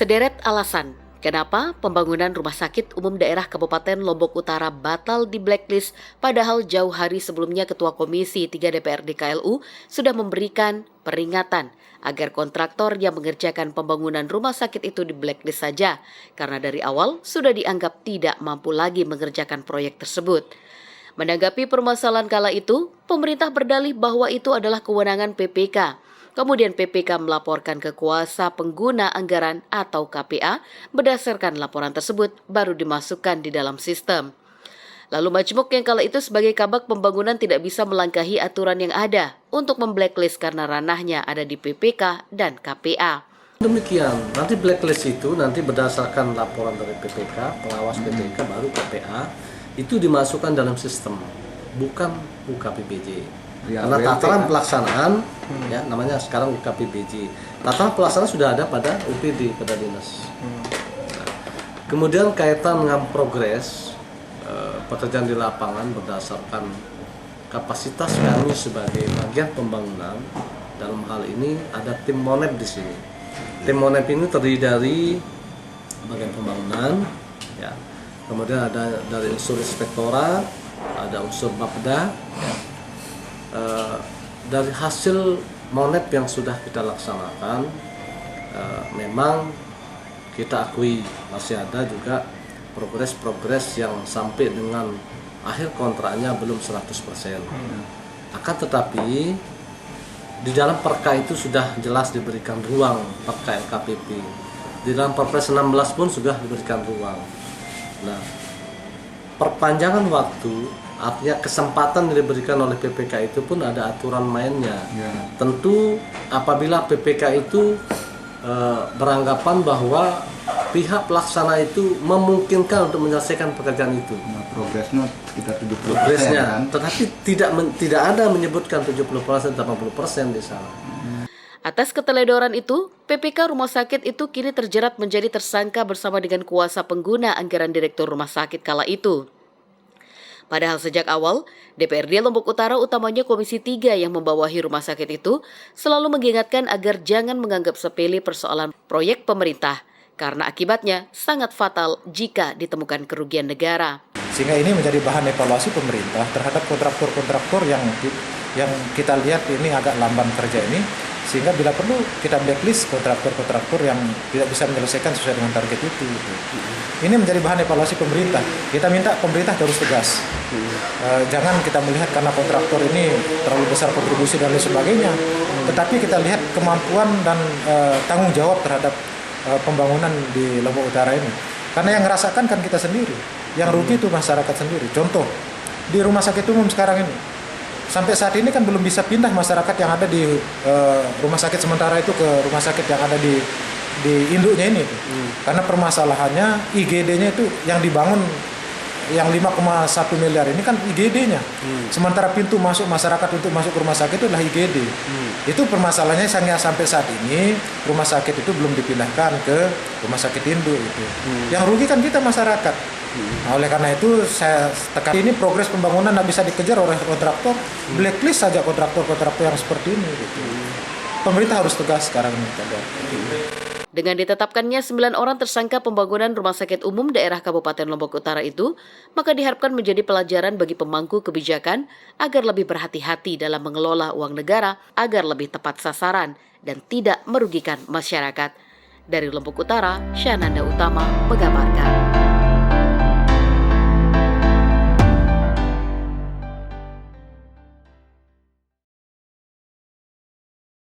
Sederet alasan kenapa pembangunan Rumah Sakit Umum Daerah Kabupaten Lombok Utara batal di blacklist padahal jauh hari sebelumnya Ketua Komisi 3 DPRD KLU sudah memberikan peringatan agar kontraktor yang mengerjakan pembangunan rumah sakit itu di blacklist saja karena dari awal sudah dianggap tidak mampu lagi mengerjakan proyek tersebut. Menanggapi permasalahan kala itu, pemerintah berdalih bahwa itu adalah kewenangan PPK. Kemudian PPK melaporkan ke kuasa pengguna anggaran atau KPA, berdasarkan laporan tersebut baru dimasukkan di dalam sistem. Lalu Majmuk yang kala itu sebagai kabak pembangunan tidak bisa melangkahi aturan yang ada untuk memblacklist karena ranahnya ada di PPK dan KPA. Demikian, nanti blacklist itu nanti berdasarkan laporan dari PPK, pengawas PPK baru KPA, itu dimasukkan dalam sistem, bukan UKPBJ. Karena tataran pelaksanaan, ya namanya sekarang UKPBJ. Tataran pelaksanaan sudah ada pada UPD, pada dinas. Nah, kemudian kaitan dengan progres pekerjaan di lapangan berdasarkan kapasitas kami sebagai bagian pembangunan. Dalam hal ini ada tim Monep di sini. Tim Monep ini terdiri dari bagian pembangunan, ya. Kemudian ada dari unsur inspektorat, ada unsur Bapda. Ya. Dari hasil Monep yang sudah kita laksanakan, memang kita akui masih ada juga progres-progres yang sampai dengan akhir kontraknya belum 100%. Akan tetapi di dalam perka itu sudah jelas diberikan ruang perka LKPP. Di dalam Perpres 16 pun sudah diberikan ruang. Nah, perpanjangan waktu artinya kesempatan yang diberikan oleh PPK itu pun ada aturan mainnya. Tentu apabila PPK itu beranggapan bahwa pihak pelaksana itu memungkinkan untuk menyelesaikan pekerjaan itu. Nah, progresnya sekitar 70%. Progresnya, kan? tetapi tidak ada menyebutkan 70%, 80% di sana. Atas keteledoran itu, PPK Rumah Sakit itu kini terjerat menjadi tersangka bersama dengan kuasa pengguna anggaran Direktur Rumah Sakit kala itu. Padahal sejak awal, DPRD Lombok Utara utamanya Komisi 3 yang membawahi rumah sakit itu selalu mengingatkan agar jangan menganggap sepele persoalan proyek pemerintah karena akibatnya sangat fatal jika ditemukan kerugian negara. Sehingga ini menjadi bahan evaluasi pemerintah terhadap kontraktor-kontraktor yang kita lihat ini agak lamban kerja ini, sehingga bila perlu kita blacklist kontraktor-kontraktor yang tidak bisa menyelesaikan sesuai dengan target itu. Ini menjadi bahan evaluasi pemerintah. Kita minta pemerintah terus tegas. Jangan kita melihat karena kontraktor ini terlalu besar kontribusi dan lain sebagainya, tetapi kita lihat kemampuan dan tanggung jawab terhadap pembangunan di Lombok Utara ini. Karena yang ngerasakan kan kita sendiri, yang rugi itu masyarakat sendiri. Contoh, di rumah sakit umum sekarang ini, sampai saat ini kan belum bisa pindah masyarakat yang ada di rumah sakit sementara itu ke rumah sakit yang ada di induknya ini. Karena permasalahannya IGD-nya itu yang dibangun yang 5,1 miliar ini kan IGD-nya. Sementara pintu masuk masyarakat untuk masuk ke rumah sakit itu adalah IGD. Itu permasalahannya sampai saat ini rumah sakit itu belum dipindahkan ke rumah sakit induk itu. Yang rugi kan kita masyarakat. Nah, oleh karena itu saya tekan ini progres pembangunan tidak bisa dikejar oleh kontraktor. Blacklist saja kontraktor-kontraktor yang seperti ini gitu. Pemerintah harus tegas sekarang ini. Dengan ditetapkannya 9 orang tersangka pembangunan Rumah Sakit Umum Daerah Kabupaten Lombok Utara itu, maka diharapkan menjadi pelajaran bagi pemangku kebijakan agar lebih berhati-hati dalam mengelola uang negara agar lebih tepat sasaran dan tidak merugikan masyarakat. Dari Lombok Utara, Syananda Utama mengabarkan.